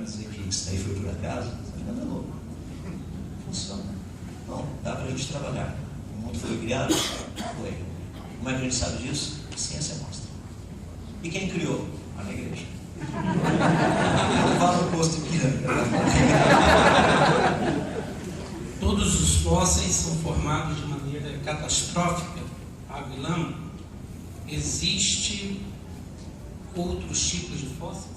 dizer que isso daí foi por acaso, você ainda é louco. Funciona. Não, dá para a gente trabalhar. O mundo foi criado? Foi. Como é que a gente sabe disso? A ciência mostra. E quem criou? A igreja. Eu falo o posto de pirâmide. Todos os fósseis são formados de maneira catastrófica, Aguilão. Existe outros tipos de fósseis?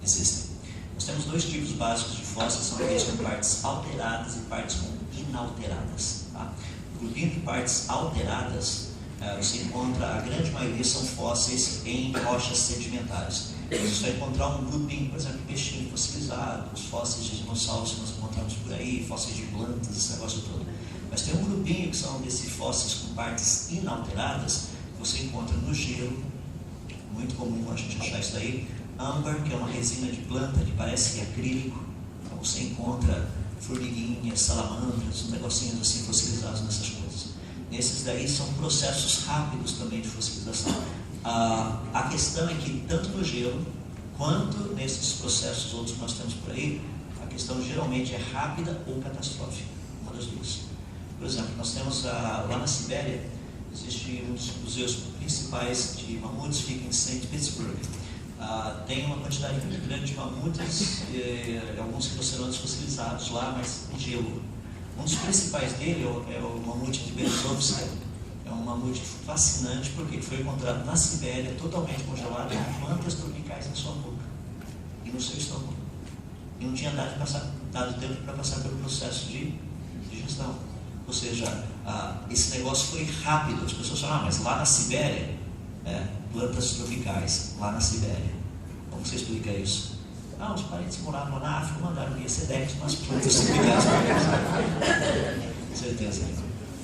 Existem. Nós temos dois tipos básicos de fósseis, são aqueles com partes alteradas e partes inalteradas. Tá? O grupinho de partes alteradas, você encontra, a grande maioria são fósseis em rochas sedimentares. Você vai encontrar um grupinho, por exemplo, peixinho fossilizado, os fósseis de dinossauros que nós encontramos por aí, fósseis de plantas, esse negócio todo. Mas tem um grupinho que são desses fósseis com partes inalteradas, que você encontra no gelo, muito comum a gente achar isso daí. Âmbar, que é uma resina de planta que parece que é acrílico, então você encontra formiguinhas, salamandras, uns negocinhos assim fossilizados nessas coisas. Esses daí são processos rápidos também de fossilização. A questão é que tanto no gelo quanto nesses processos outros que nós temos por aí, a questão geralmente é rápida ou catastrófica, uma das duas. Por exemplo, nós temos lá na Sibéria, existe um dos museus principais de mamutes, fica em St. Petersburg. Tem uma quantidade muito grande de mamutes, alguns rinocerontes fossilizados lá, mas em gelo. Um dos principais dele é o mamute de Berezovsk. É um mamute fascinante porque foi encontrado na Sibéria, totalmente congelado, com plantas tropicais na sua boca e no seu estômago. E não tinha dado tempo para passar pelo processo de digestão. Ou seja, esse negócio foi rápido. As pessoas falam, mas lá na Sibéria, plantas tropicais, lá na Sibéria. Como você explica isso? Os parentes moravam na África, mandaram via Sedex, umas plantas tropicais. Com certeza.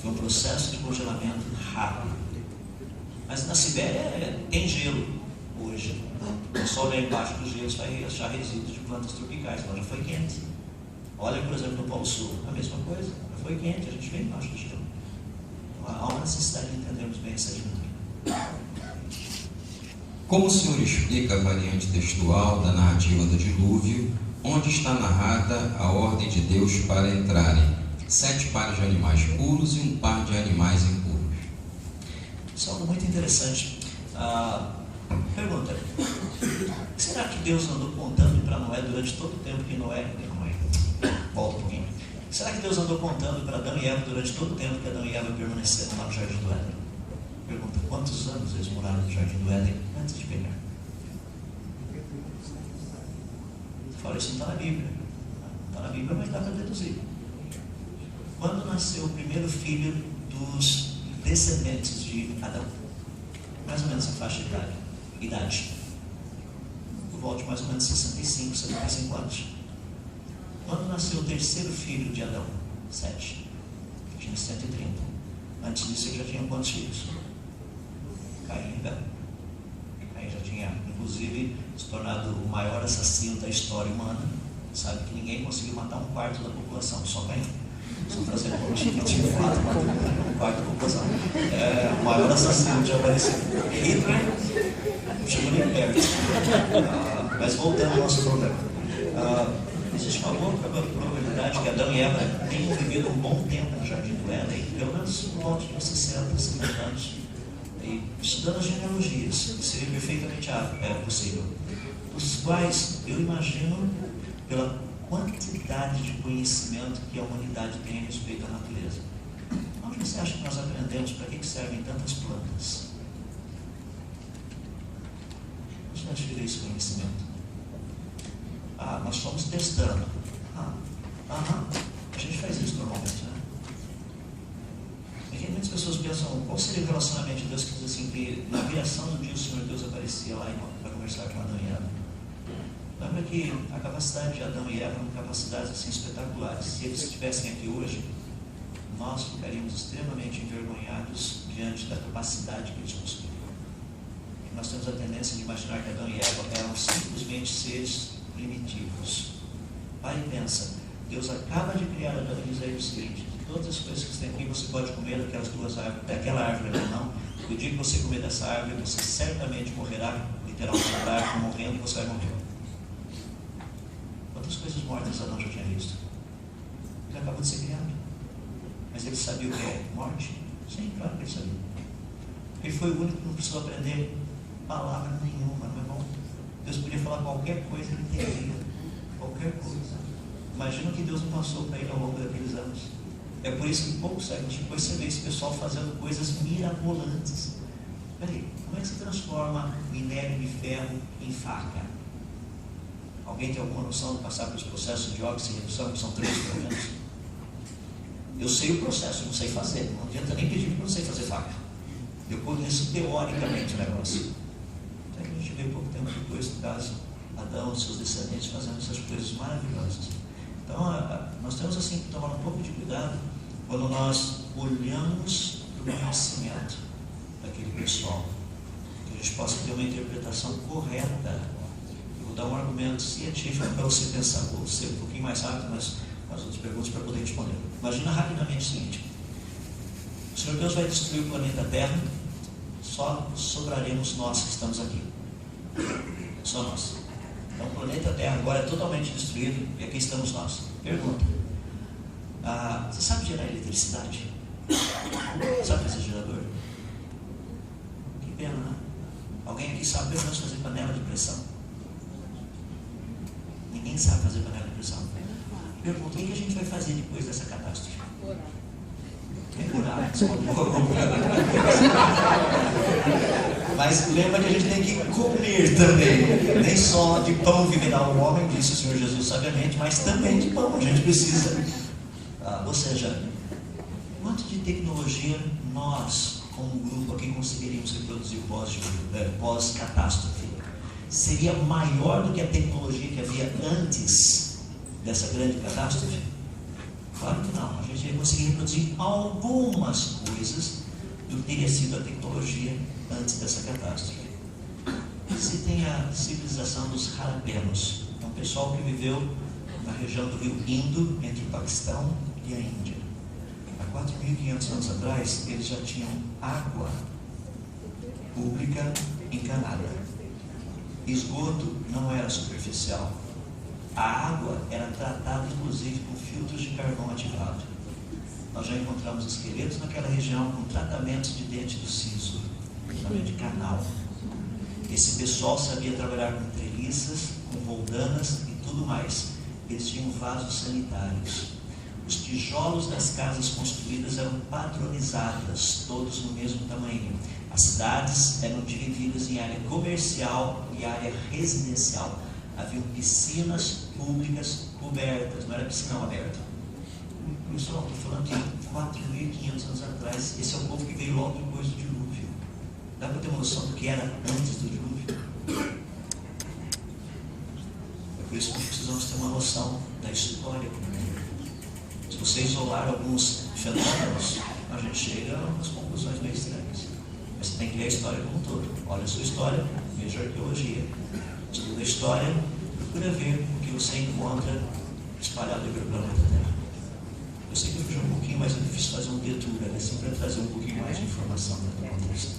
Foi um processo de congelamento rápido. Mas na Sibéria tem gelo hoje. O sol lá embaixo do gelo vai achar resíduos de plantas tropicais. Lá já foi quente. Olha, por exemplo, no Polo Sul, a mesma coisa. Já foi quente, a gente vem embaixo do gelo. Então, há uma necessidade de entendermos bem essa dinâmica. Como o senhor explica a variante textual da narrativa do dilúvio, onde está narrada a ordem de Deus para entrarem 7 pares de animais puros e um par de animais impuros? Isso é algo muito interessante. Pergunta: será que Deus andou contando para Noé durante todo o tempo que Noé... Volta um pouquinho. Será que Deus andou contando para Adão e Eva durante todo o tempo que Adão e Eva permaneceram lá no Jardim do Éden? Pergunta: quantos anos eles moraram no Jardim do Éden antes de pecar? Você fala, isso não está na Bíblia. Não está na Bíblia, mas dá para deduzir. Quando nasceu o primeiro filho dos descendentes de Adão? Mais ou menos a faixa de idade. Por volta de mais ou menos 65, 75 anos. Quando nasceu o terceiro filho de Adão? 7. Tinha 130. Antes disso ele já tinha quantos filhos? Caim e Abel. Caim já tinha, inclusive, se tornado o maior assassino da história humana. Sabe que ninguém conseguiu matar um quarto da população, só Caim. Só trazendo um time de fato, matou um quarto da população. O maior assassino que já apareceu. Hitler não chegou nem perto. Mas voltando ao nosso problema. Existe uma boa probabilidade que Adão e Eva tenham vivido um bom tempo no Jardim do Éden, pelo menos por volta de uns 60, 70 anos. E estudando as genealogias, seria perfeitamente possível. Os quais eu imagino, pela quantidade de conhecimento que a humanidade tem a respeito da natureza. Onde você acha que nós aprendemos para que servem tantas plantas? Onde nós tiramos esse conhecimento? Nós fomos testando. A gente faz isso normalmente, né? Porque muitas pessoas pensam, qual seria o relacionamento de Deus que diz assim, que na criação do dia o Senhor Deus aparecia lá para conversar com Adão e Eva. Lembra que a capacidade de Adão e Eva eram capacidades assim espetaculares. Se eles estivessem aqui hoje, nós ficaríamos extremamente envergonhados diante da capacidade que eles possuíam. Nós temos a tendência de imaginar que Adão e Eva eram simplesmente seres primitivos. Pai, pensa, Deus acaba de criar Adão e diz aí o seguinte: todas as coisas que você tem aqui você pode comer daquelas duas árvores, daquela árvore ali não. O dia que você comer dessa árvore, você certamente morrerá, literalmente, a árvore morrendo e você vai morrer. Quantas coisas mortas Adão já tinha visto? Ele acabou de ser criado. Mas ele sabia o que é morte? Sim, claro que ele sabia. Ele foi o único que não precisou aprender palavra nenhuma, não é bom? Deus podia falar qualquer coisa, ele entendia. Qualquer coisa. Imagina o que Deus não passou para ele ao longo daqueles anos. É por isso que poucos séculos depois você vê esse pessoal fazendo coisas mirabolantes. Peraí, como é que se transforma minério de ferro em faca? Alguém tem alguma noção de passar pelos processos de óxido e redução, que são 3 pelo menos? Eu sei o processo, não sei fazer. Não adianta nem pedir porque eu não sei fazer faca. Eu conheço teoricamente o negócio. Até que a gente vê pouco tempo depois do caso Adão e seus descendentes fazendo essas coisas maravilhosas. Então, nós temos assim que tomar um pouco de cuidado quando nós olhamos para o conhecimento daquele pessoal, que a gente possa ter uma interpretação correta. Eu vou dar um argumento científico para você pensar, vou ser um pouquinho mais rápido, mas as outras perguntas para poder responder. Imagina rapidamente o seguinte: o Senhor Deus vai destruir o planeta Terra, só sobraremos nós que estamos aqui. Só nós. Então o planeta Terra agora é totalmente destruído e aqui estamos nós. Pergunta: você sabe gerar eletricidade? Sabe fazer gerador? Que pena, né? Alguém aqui sabe pelo menos fazer panela de pressão? Ninguém sabe fazer panela de pressão. Pergunta: o que a gente vai fazer depois dessa catástrofe? Orar. Mas lembra que a gente tem que comer também. Nem só de pão viverá o homem, disse o Senhor Jesus sabiamente, mas também de pão a gente precisa. Ou seja, quanto de tecnologia nós, como grupo aqui, conseguiríamos reproduzir pós-catástrofe? Seria maior do que a tecnologia que havia antes dessa grande catástrofe? Claro que não. A gente ia conseguir reproduzir algumas coisas do que teria sido a tecnologia antes dessa catástrofe. Se tem a civilização dos Harapenos, é um pessoal que viveu na região do rio Indo, entre o Paquistão e a Índia. Há 4.500 anos atrás, eles já tinham água pública encanada. Esgoto não era superficial. A água era tratada, inclusive, com filtros de carvão ativado. Nós já encontramos esqueletos naquela região com tratamentos de dente do siso, tratamento de canal. Esse pessoal sabia trabalhar com treliças, com roldanas e tudo mais. Eles tinham vasos sanitários. Os tijolos das casas construídas eram padronizadas, todos no mesmo tamanho. As cidades eram divididas em área comercial e área residencial. Haviam piscinas públicas cobertas, não era piscina aberta. Pessoal, estou falando de 4.500 anos atrás. Esse é o povo que veio logo depois do dilúvio. Dá para ter uma noção do que era antes do dilúvio? É por isso que precisamos ter uma noção da história. Se você isolar alguns fenômenos, a gente chega a umas conclusões meio estranhas. Mas você tem que ler a história como um todo. Olha a sua história, veja a arqueologia. Estuda a história, procura ver o que você encontra espalhado pelo planeta Terra. Eu sei que eu fugi um pouquinho, mas é difícil fazer um detour, né? Sempre para trazer um pouquinho mais de informação no contexto.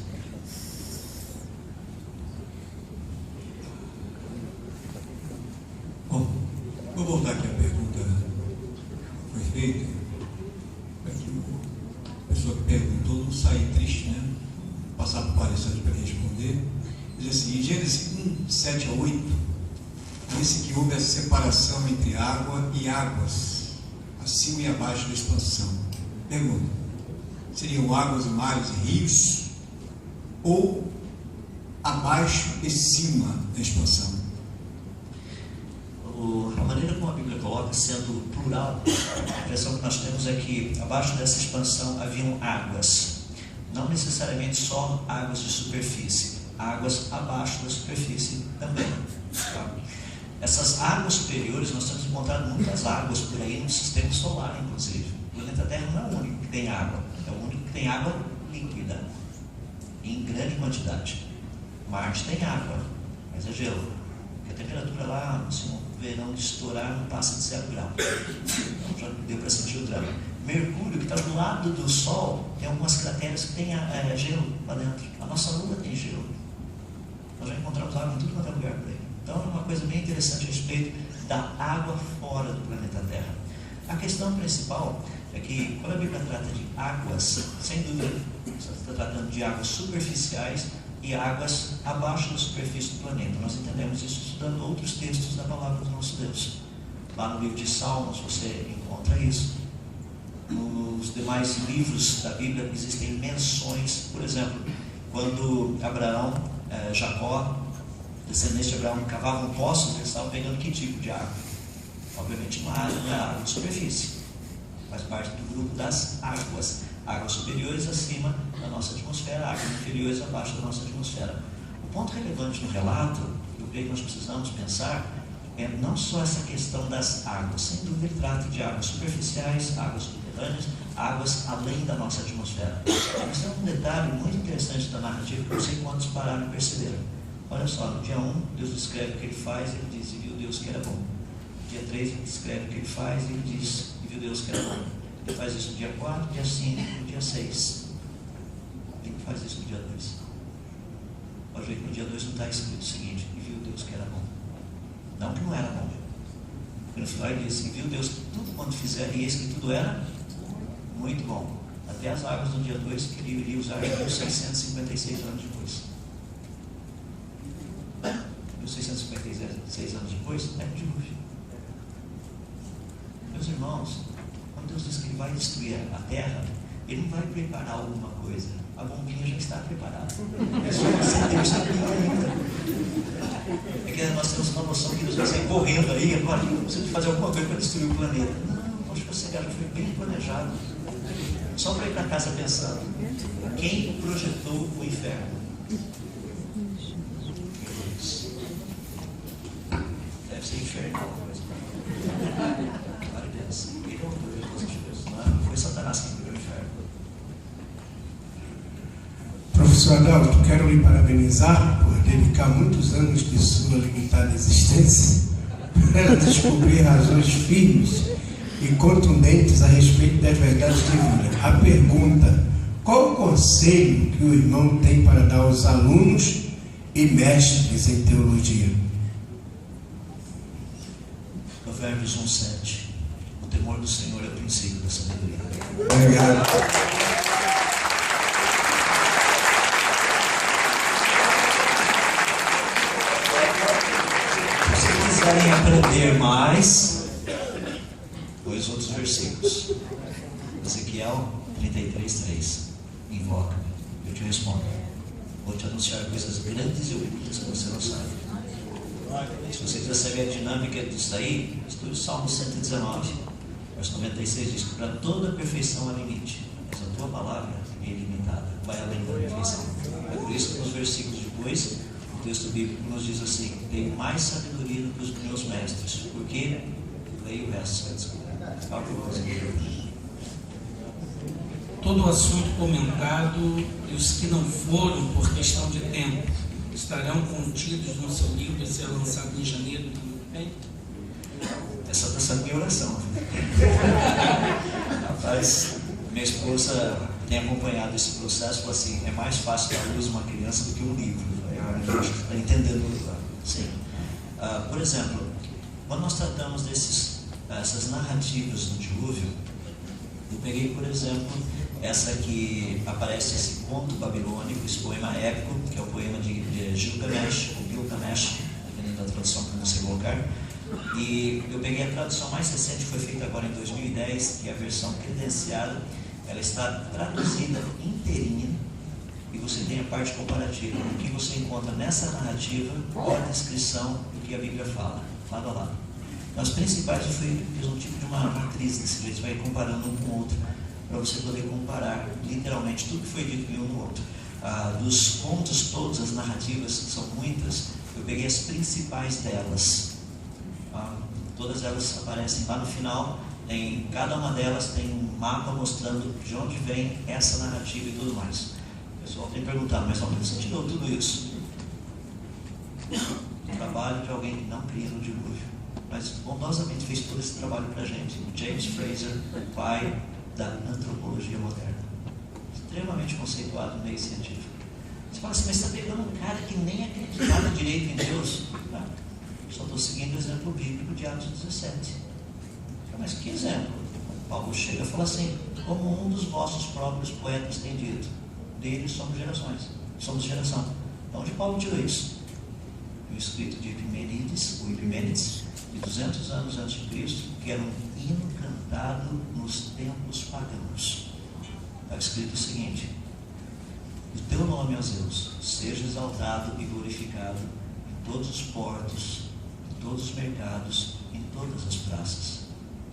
Bom, vou voltar aqui à pergunta que foi feita, para que a pessoa que perguntou não sair triste, né? Passar por palestrante para responder. Diz assim, em Gênesis 1, 7 a 8, disse que houve a separação entre água e águas, acima e abaixo da expansão. Pergunta: seriam águas e mares e rios? Ou abaixo e cima da expansão? A maneira como a Bíblia coloca, sendo plural, a impressão que nós temos é que abaixo dessa expansão haviam águas. Não necessariamente só águas de superfície, águas abaixo da superfície também. Tá? Essas águas superiores, nós temos encontrado muitas águas por aí no sistema solar, inclusive. O planeta Terra não é o único que tem água, é o único que tem água líquida, em grande quantidade. Marte tem água, mas é gelo. A temperatura lá, assim, no verão de estourar, não passa de 0 graus. Então já deu para sentir o drama. Mercúrio, que está do lado do Sol, tem algumas crateras que tem gelo lá dentro. A nossa Lua tem gelo. Nós já encontramos água em tudo quanto é lugar por aí. Então é uma coisa bem interessante a respeito da água fora do planeta Terra. A questão principal é que, quando a Bíblia trata de águas, sem dúvida, está tratando de águas superficiais e águas abaixo da superfície do planeta. Nós entendemos isso estudando outros textos da palavra do nosso Deus. Lá no livro de Salmos você encontra isso. Nos demais livros da Bíblia existem menções, por exemplo, quando Abraão, Jacó, descendentes de Abraão, cavavam poços, eles estavam pegando que tipo de água? Obviamente não é água de superfície, faz parte do grupo das águas. Águas superiores acima da nossa atmosfera, águas inferiores abaixo da nossa atmosfera. O ponto relevante no relato, eu creio que nós precisamos pensar, é não só essa questão das águas. Sem dúvida ele trata de águas superficiais, águas subterrâneas, águas além da nossa atmosfera. Mas tem um detalhe muito interessante da narrativa que não sei quantos pararam e perceberam. Olha só, no dia 1, Deus descreve o que ele faz e ele diz, e viu Deus que era bom. No dia 3, ele descreve o que ele faz e ele diz, e viu Deus que era bom. Ele faz isso no dia 4, dia 5, no dia 6. Ele faz isso no dia 2. Pode ver que no dia 2 não está escrito o seguinte, e viu Deus que era bom. Não que não era bom. Porque no final ele diz, e viu Deus que tudo quanto fizer, e eis que tudo era muito bom. Até as águas do dia 2 que ele iria usar 1656 anos depois. 1656 anos depois, é o dilúvio. Meus irmãos, quando Deus diz que Ele vai destruir a terra, Ele não vai preparar alguma coisa. A bombinha já está preparada. É só acender essa ainda. É que nós temos uma noção que Deus vai sair correndo aí, agora eu preciso fazer alguma coisa para destruir o planeta. Não, acho que você já foi bem planejado. Só para ir para casa pensando. Quem projetou o inferno? Deve ser infernal. Claro que pensa. Ele é o projetor de Deus. Não foi Satanás quem criou o inferno. Professor Adalto, quero lhe parabenizar por dedicar muitos anos de sua limitada existência para descobrir razões firmes e contundentes a respeito das verdades divinas. A pergunta: qual o conselho que o irmão tem para dar aos alunos e mestres em teologia? Provérbios 1:7. O temor do Senhor é o princípio da sabedoria. Obrigado. Se quiserem aprender mais, dois outros versículos. Ezequiel 33:3. Invoca-me, eu te respondo. Vou te anunciar coisas grandes e ocultas que você não sabe. Se você quiser saber a dinâmica disso aí, estude o Salmo 119, verso 96, diz que para toda perfeição há limite, mas a tua palavra é ilimitada, vai além da perfeição. É por isso que nos versículos depois, o texto bíblico nos diz assim: tenho mais sabedoria do que os meus mestres, porque leia o resto, você vai descobrir. Todo o assunto comentado e os que não foram por questão de tempo estarão contidos no seu livro a ser lançado em janeiro do ano que vem? Essa está sendo minha oração. Rapaz, minha esposa tem acompanhado esse processo e falou assim: é mais fácil dar luz a uma criança do que um livro. Eu acho que está entendendo. Sim. Por exemplo, quando nós tratamos essas narrativas do dilúvio, eu peguei, por exemplo, essa que aparece, esse conto babilônico, esse poema épico, que é o poema de Gilgamesh, ou Gilgamesh, dependendo da tradução que você colocar. E eu peguei a tradução mais recente, que foi feita agora em 2010, que é a versão credenciada. Ela está traduzida inteirinha, e você tem a parte comparativa. O que você encontra nessa narrativa, qual a descrição do que a Bíblia fala, lado a lado. As principais, eu fiz um tipo de uma matriz desse jeito, vai comparando um com o outro, para você poder comparar literalmente tudo que foi dito de um no outro. Dos contos todos, as narrativas, que são muitas, eu peguei as principais delas. Todas elas aparecem lá no final. Em cada uma delas tem um mapa mostrando de onde vem essa narrativa e tudo mais. O pessoal tem perguntado, mas onde você tirou tudo isso? O trabalho de alguém que não cria no dilúvio, mas bondosamente fez todo esse trabalho para a gente. James Fraser, pai da antropologia moderna, extremamente conceituado no meio científico. Você fala assim: mas você está pegando um cara que nem acreditava direito em Deus. Só estou seguindo o exemplo bíblico de Atos 17. Mas que exemplo? Paulo chega e fala assim: como um dos vossos próprios poetas tem dito, deles somos gerações, somos geração. De onde Paulo tirou isso? O escrito de Epimenides, de 200 anos antes de Cristo, que era um hino cantado nos templos pagãos. Está escrito o seguinte: o teu nome, ó Zeus, seja exaltado e glorificado em todos os portos, em todos os mercados, em todas as praças,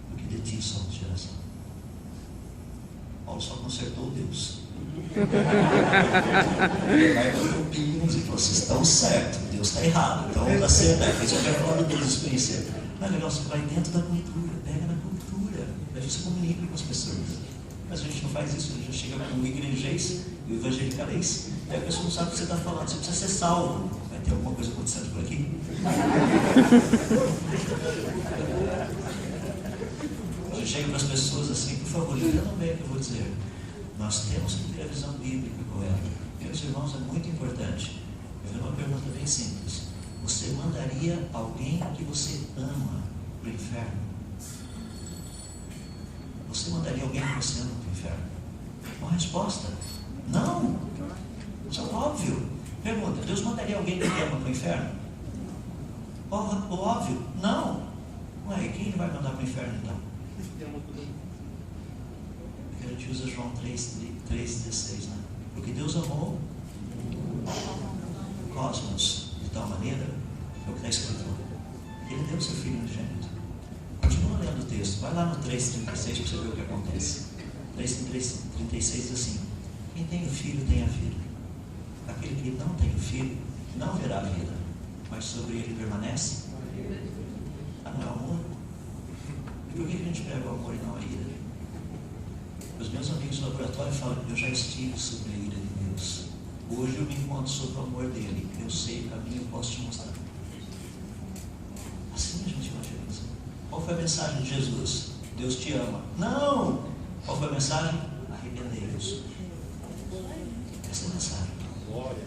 porque de ti somos geração. Paulo só consertou Deus. E vocês estão certos, Deus está errado, então está certo. É isso que eu quero falar do Deus experiência. Não é legal, você vai dentro da cultura, pega na cultura, a gente se comunica com as pessoas. Mas a gente não faz isso, a gente já chega com o igrejês e o evangelicalês, e a pessoa não sabe o que você está falando, você precisa ser salvo. Vai ter alguma coisa acontecendo por aqui? Eu chego para as pessoas assim: por favor, entendam bem o que eu vou dizer. Nós temos que ter a visão bíblica correta. Meus irmãos, é muito importante. Eu fiz uma pergunta bem simples: você mandaria alguém que você ama para o inferno? Você mandaria alguém que você ama para o inferno? Uma resposta: não. Isso é óbvio. Pergunta: Deus mandaria alguém que ama para o inferno? Óbvio, não. Ué, quem ele vai mandar para o inferno então? A gente usa João 3,16, né? Porque Deus amou o cosmos de tal maneira, é o que está escrito, Ele deu o seu Filho unigênito. Continua lendo o texto, vai lá no 3,36 para você ver o que acontece. 3,36 diz assim: quem tem o Filho tem a vida. Aquele que não tem o Filho não verá a vida, mas sobre ele permanece. Ah, não é amor? E por que a gente prega o amor e não a ira? Os meus amigos do laboratório falam: eu já estive sobre a ira de Deus. Hoje eu me encontro sobre o amor dele. Eu sei o caminho, eu posso te mostrar. Assim a gente evangeliza. Qual foi a mensagem de Jesus? Deus te ama. Não! Qual foi a mensagem? Arrependei-vos. Essa é a mensagem.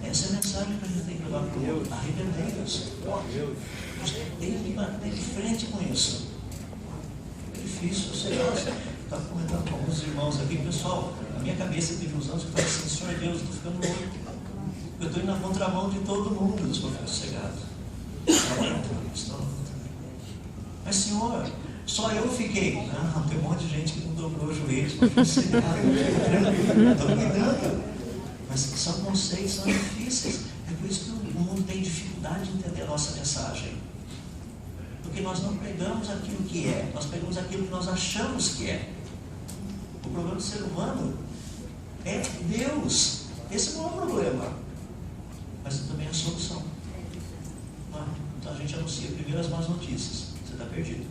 Essa é a mensagem que a gente tem que levar para o mundo. Arrependei-vos. A gente tem que bater de frente com isso. É difícil, eu sei lá. Estava comentando com alguns irmãos aqui: pessoal, na minha cabeça teve uns anos que eu falei assim: Senhor Deus, eu estou ficando louco. Eu estou indo na contramão de todo mundo. Eu estou ficando sossegado. Mas Senhor, só eu fiquei. Não, tem um monte de gente que não dobrou o joelho, ficou sossegado. Estou cuidando. Mas são conceitos, são difíceis. É por isso que o mundo tem dificuldade de entender a nossa mensagem. Porque nós não pregamos aquilo que é, nós pregamos aquilo que nós achamos que é. O problema do ser humano é Deus. Esse não é o problema, mas também é a solução. Então a gente anuncia primeiro as más notícias. Você está perdido.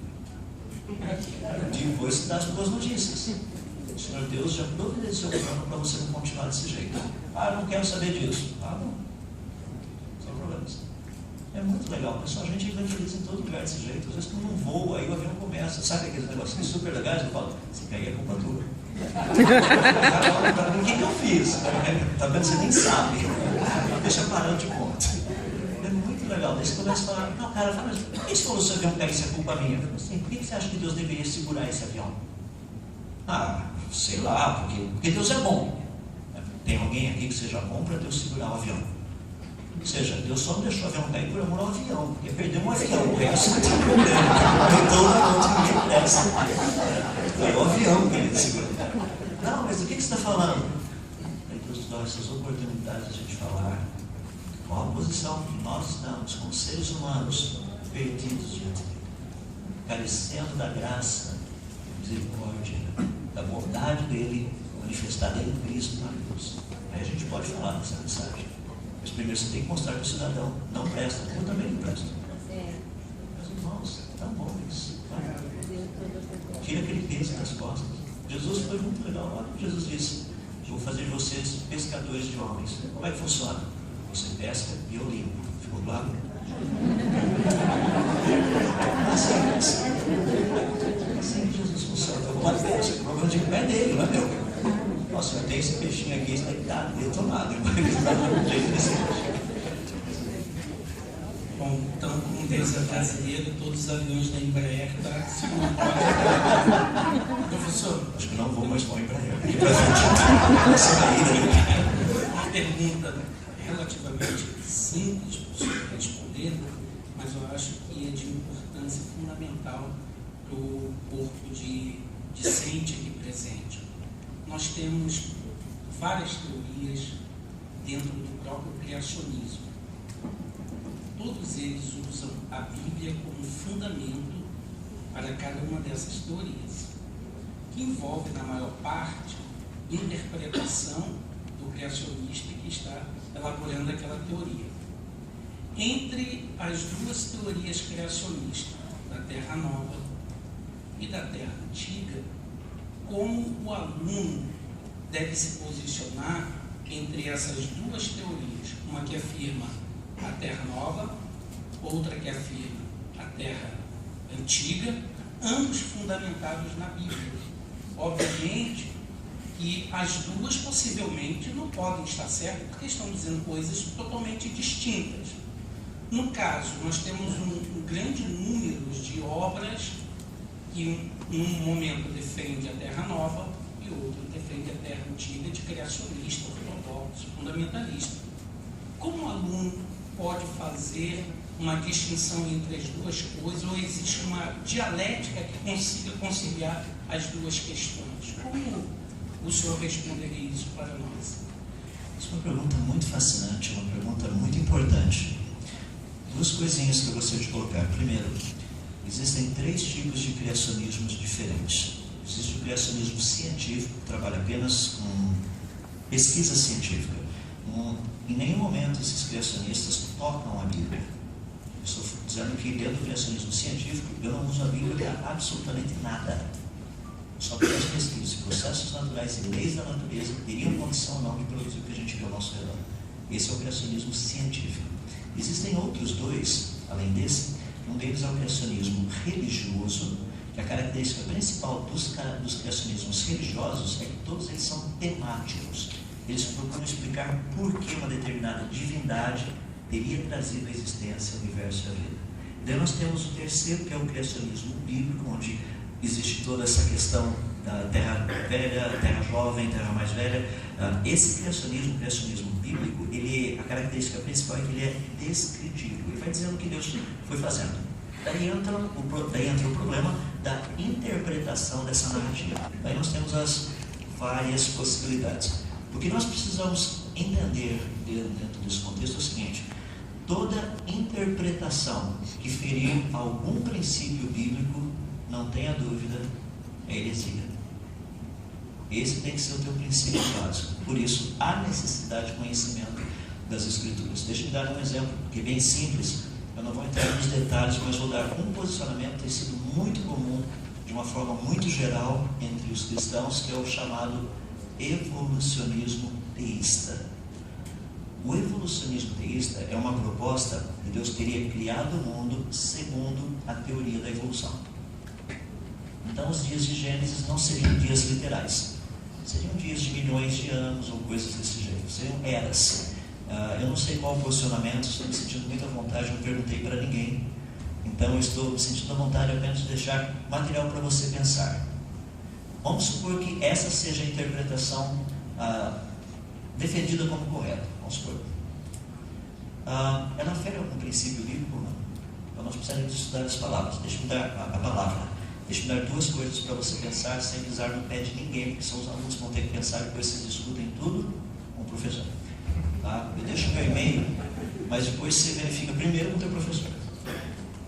Depois se dá as boas notícias. O Senhor Deus já providenciou o plano para você não continuar desse jeito. Ah, eu não quero saber disso. Ah, não. São problemas. É muito legal, pessoal. A gente evangeliza em todo lugar desse jeito. Às vezes tu não voa, aí o avião começa. Sabe aqueles negocinhos super legais? Eu falo: se cair é culpa tua. O que eu fiz? Tá vendo? Você nem sabe. Deixa parando de conta. É muito legal. Daí você começa a falar: não, cara, mas por que você falou se o avião cair, isso é culpa minha? Eu falo assim: por que você acha que Deus deveria segurar esse avião? Ah, sei lá, porque Deus é bom. Tem alguém aqui que seja bom para Deus segurar o avião? Ou seja, Deus só não deixou o avião cair por amor ao avião, porque perdeu um avião, o resto não tem problema. Então ninguém presta. Foi o avião que ele segurou. Não, mas do que você está falando? Aí Deus dá essas oportunidades de a gente falar qual a posição que nós estamos como seres humanos perdidos diante dele, carecendo da graça, da misericórdia, da bondade dele, manifestada em Cristo na cruz. Aí a gente pode falar dessa mensagem. Mas primeiro você tem que mostrar para o cidadão: não presta, eu também não presto. Meus irmãos, é tão bom isso. Tira aquele peso das costas. Jesus foi muito legal. Olha o que Jesus disse: vou fazer de vocês pescadores de homens. Como é que funciona? Você pesca e eu limpo. Ficou claro? Assim que Jesus funciona. Eu vou lá e pesco. O problema de pé dele, não é meu. Nossa, eu tenho esse peixinho aqui, está deitado, detonado. Bom, então, como empresa brasileira, todos os aviões da Embraer estão Professor, Acho que não vou mais para a Embraer. Aqui pra frente. Saída. uma pergunta relativamente simples para o senhor responder, mas eu acho que é de importância fundamental para o corpo discente aqui presente. Nós temos várias teorias dentro do próprio criacionismo. Todos eles usam a Bíblia como fundamento para cada uma dessas teorias, que envolve, na maior parte, interpretação do criacionista que está elaborando aquela teoria. Entre as duas teorias criacionistas, da Terra Nova e da Terra Antiga, como o aluno deve se posicionar entre essas duas teorias, uma que afirma a Terra Nova, outra que afirma a Terra Antiga, ambos fundamentados na Bíblia. Obviamente que as duas possivelmente não podem estar certas, porque estão dizendo coisas totalmente distintas. No caso, nós temos um grande número de obras que num momento defende a Terra Nova e outro defende a Terra Antiga, de criacionista, ortodoxo, fundamentalista. Como o aluno pode fazer uma distinção entre as duas coisas, ou existe uma dialética que consiga conciliar as duas questões? Como o senhor responderia isso para nós? Isso é uma pergunta muito fascinante, uma pergunta muito importante. Duas coisinhas que eu gostaria de colocar. Primeiro, existem 3 tipos de criacionismos diferentes. Existe o criacionismo científico, que trabalha apenas com pesquisa científica. Em nenhum momento esses criacionistas tocam a Bíblia. Eu estou dizendo que dentro do criacionismo científico, eu não uso a Bíblia para absolutamente nada. Só porque as pesquisas, processos naturais e leis da natureza teriam condição ou não de produzir o que a gente vê ao nosso redor. Esse é o criacionismo científico. Existem outros 2, além desse. Um deles é o criacionismo religioso, que a característica principal dos criacionismos religiosos é que todos eles são temáticos. Eles procuram explicar por que uma determinada divindade teria trazido à existência o universo e a vida. Daí nós temos o terceiro, que é o criacionismo bíblico, onde existe toda essa questão da terra velha, terra jovem, terra mais velha. Esse criacionismo, o criacionismo bíblico, a característica principal é que ele é descritivo. Ele vai dizendo o que Deus foi fazendo. Daí entra o problema da interpretação dessa narrativa. Daí nós temos as várias possibilidades. O que nós precisamos entender dentro desse contexto é o seguinte: toda interpretação que ferir algum princípio bíblico, não tenha dúvida, é heresia. Esse tem que ser o teu princípio básico. Por isso, há necessidade de conhecimento das Escrituras. Deixa eu dar um exemplo, que é bem simples. Eu não vou entrar nos detalhes, mas vou dar um posicionamento que tem sido muito comum, de uma forma muito geral, entre os cristãos, que é o chamado evolucionismo teísta. O evolucionismo teísta é uma proposta que Deus teria criado o mundo segundo a teoria da evolução. Então, os dias de Gênesis não seriam dias literais. Seriam dias de milhões de anos ou coisas desse jeito. Seriam eras. Eu não sei qual o posicionamento, estou me sentindo muito à vontade, não perguntei para ninguém. Então, eu estou me sentindo à vontade apenas de deixar material para você pensar. Vamos supor que essa seja a interpretação defendida como correta. Vamos supor. Ela fere algum princípio bíblico ou não? Então, nós precisamos estudar as palavras. Deixa-me dar a palavra. Deixa-me dar 2 coisas para você pensar, sem pisar no pé de ninguém, porque são os alunos que vão ter que pensar, depois vocês discutem tudo com o professor. Tá? Eu deixo o meu e-mail, mas depois você verifica primeiro com o teu professor.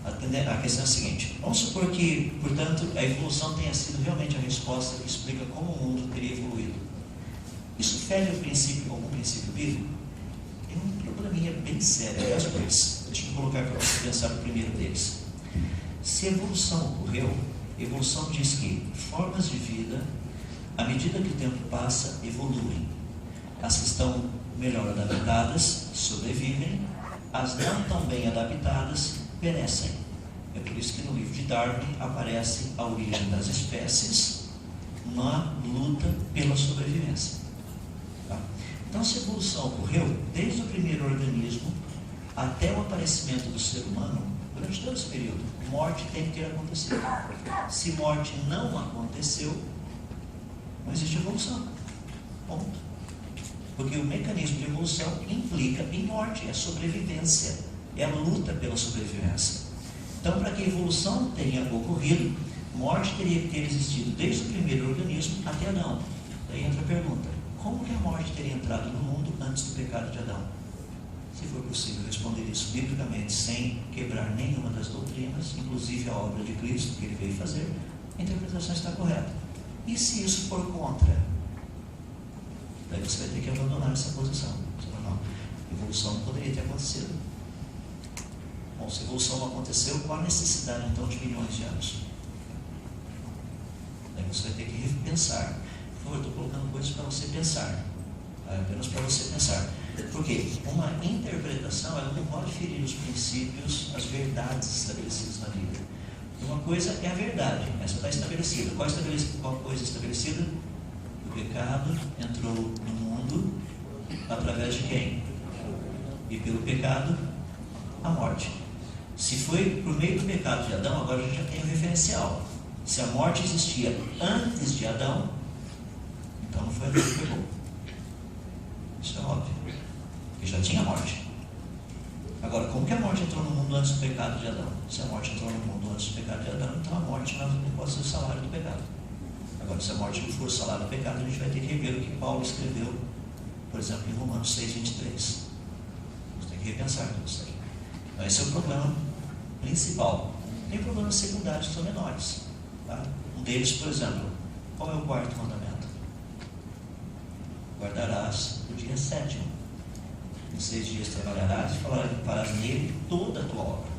A questão é a seguinte: vamos supor que, portanto, a evolução tenha sido realmente a resposta que explica como o mundo teria evoluído. Isso fere algum princípio bíblico? Tem um probleminha bem sério, aliás, dois. Deixa eu colocar para você pensar o primeiro deles. Se a evolução ocorreu, a evolução diz que formas de vida, à medida que o tempo passa, evoluem. As que estão melhor adaptadas sobrevivem, as não tão bem adaptadas perecem. É por isso que no livro de Darwin aparece a origem das espécies na luta pela sobrevivência. Tá? Então, se a evolução ocorreu desde o primeiro organismo até o aparecimento do ser humano, Durante todo esse período, morte tem que ter acontecido. Se morte não aconteceu, não existe evolução. Ponto. Porque o mecanismo de evolução implica em morte, é sobrevivência, é a luta pela sobrevivência. Então, para que a evolução tenha ocorrido, morte teria que ter existido desde o primeiro organismo até Adão. Daí entra a pergunta: como que a morte teria entrado no mundo antes do pecado de Adão? Se for possível responder isso biblicamente, sem quebrar nenhuma das doutrinas, inclusive a obra de Cristo que ele veio fazer, a interpretação está correta. E se isso for contra? Daí você vai ter que abandonar essa posição. Você fala, não, a evolução não poderia ter acontecido. Bom, se a evolução não aconteceu, qual a necessidade então de milhões de anos? Daí você vai ter que repensar. Por favor, eu estou colocando coisas para você pensar. Apenas para você pensar. Porque uma interpretação, ela não pode ferir os princípios, as verdades estabelecidas na Bíblia. Uma coisa é a verdade, essa está estabelecida. Qual coisa estabelecida? O pecado entrou no mundo através de quem? E pelo pecado, a morte. Se foi por meio do pecado de Adão, agora a gente já tem um referencial. Se a morte existia antes de Adão, então não foi Adão que pegou. Isso é óbvio. Porque já tinha morte. Agora, como que a morte entrou no mundo antes do pecado de Adão? Se a morte entrou no mundo antes do pecado de Adão, então a morte não pode ser o salário do pecado. Agora, se a morte não for o salário do pecado, a gente vai ter que rever o que Paulo escreveu, por exemplo, em Romanos 6:23. Você tem que repensar tudo isso aí. Então, esse é o problema principal. Tem problemas secundários que são menores. Tá? Um deles, por exemplo, qual é o quarto mandamento? Guardarás o dia sétimo. Em 6 dias trabalharás e farás nele toda a tua obra.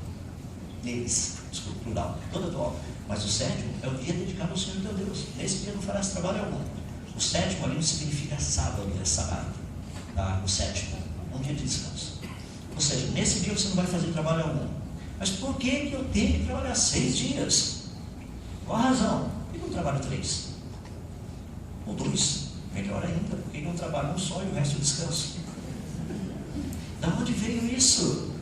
Neles, desculpa, plural, toda a tua obra. Mas o sétimo é o dia dedicado ao Senhor teu Deus. Nesse dia não farás trabalho algum. O sétimo ali não significa sábado, é sábado. Tá? O sétimo, um dia de descanso. Ou seja, nesse dia você não vai fazer trabalho algum. Mas por que eu tenho que trabalhar 6 dias? Qual a razão? Por que eu trabalho 3? Ou 2? Melhor ainda, por que eu trabalho um só e o resto eu descanso? Da onde veio isso?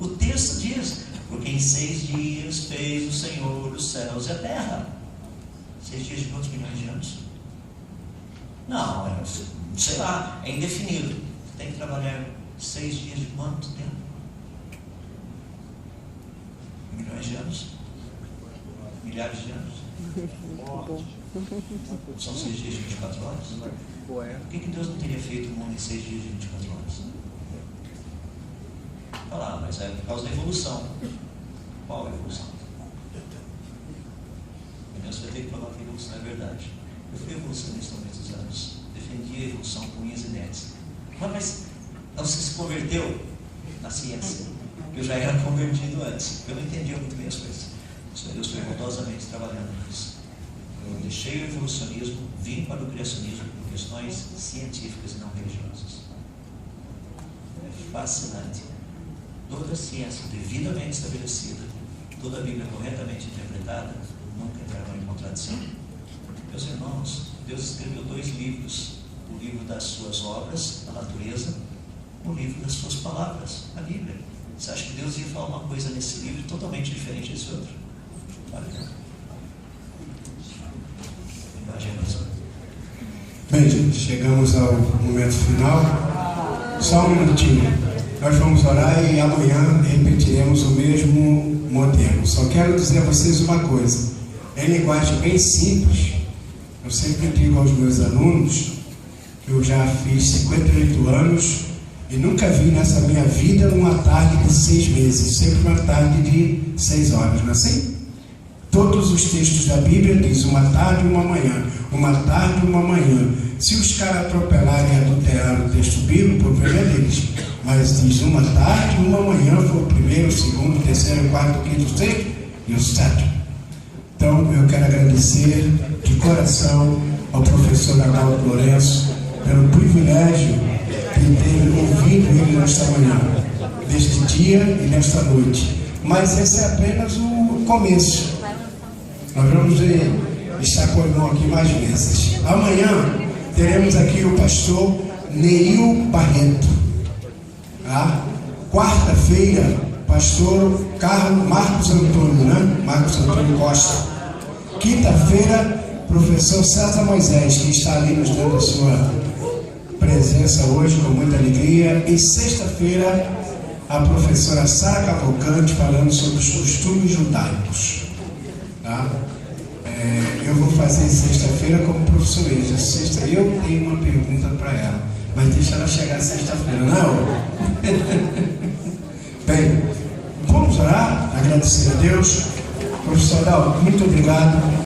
O texto diz: porque em 6 dias fez o Senhor os céus e a terra. 6 dias de quantos milhões de anos? Não, sei lá, é indefinido. Tem que trabalhar 6 dias de quanto tempo? Milhões de anos? Milhares de anos? São 6 dias de 24 horas? Por que Deus não teria feito o mundo em 6 dias de 24 horas? Olha lá, mas é por causa da evolução. Qual é a evolução? Então você vai ter que provar que a evolução é verdade. Eu fui evolucionista há muitos anos. Defendi a evolução com unhas e dentes. Mas então você se converteu na ciência? Eu já era convertido antes. Eu não entendia muito bem as coisas. Eu estou cuidadosamente trabalhando nisso. Eu deixei o evolucionismo, vim para o criacionismo por questões científicas e não religiosas. É fascinante. Toda a ciência devidamente estabelecida, toda a Bíblia corretamente interpretada, nunca entrará em contradição. Meus irmãos, Deus escreveu 2 livros: o livro das suas obras, a natureza, o livro das suas palavras, a Bíblia. Você acha que Deus ia falar uma coisa nesse livro totalmente diferente desse outro? Olha cá. Imagina isso. Bem, gente, chegamos ao momento final. Só um minutinho. Nós vamos orar e amanhã repetiremos o mesmo modelo. Só quero dizer a vocês uma coisa. Em linguagem bem simples, eu sempre digo aos meus alunos que eu já fiz 58 anos e nunca vi nessa minha vida uma tarde de 6 meses, sempre uma tarde de 6 horas, não é assim? Todos os textos da Bíblia dizem uma tarde e uma manhã, uma tarde e uma manhã. Se os caras atropelarem e adulterarem o texto bíblico, o problema é deles. Mas diz uma tarde e uma manhã, foi o primeiro, o segundo, o terceiro, o quarto, o quinto, o sexto e o sétimo. Então eu quero agradecer de coração ao professor Adalto Lourenço pelo privilégio de ter ouvido ele nesta manhã, neste dia e nesta noite. Mas esse é apenas o começo. Nós vamos estar com o irmão aqui mais vezes. Amanhã teremos aqui o pastor Neil Barreto. Quarta-feira pastor Marcos Antônio, né? Marcos Antônio Costa. Quinta-feira, professor César Moisés, que está ali nos dando a sua presença hoje com muita alegria. E sexta-feira, a professora Sara Cavalcante falando sobre os costumes judaicos. Tá? Eu vou fazer sexta-feira como professor Eza. Sexta, eu tenho uma pergunta para ela, mas deixa ela chegar sexta-feira, não? Bem, vamos orar, agradecer a Deus. Professor Dalton, muito obrigado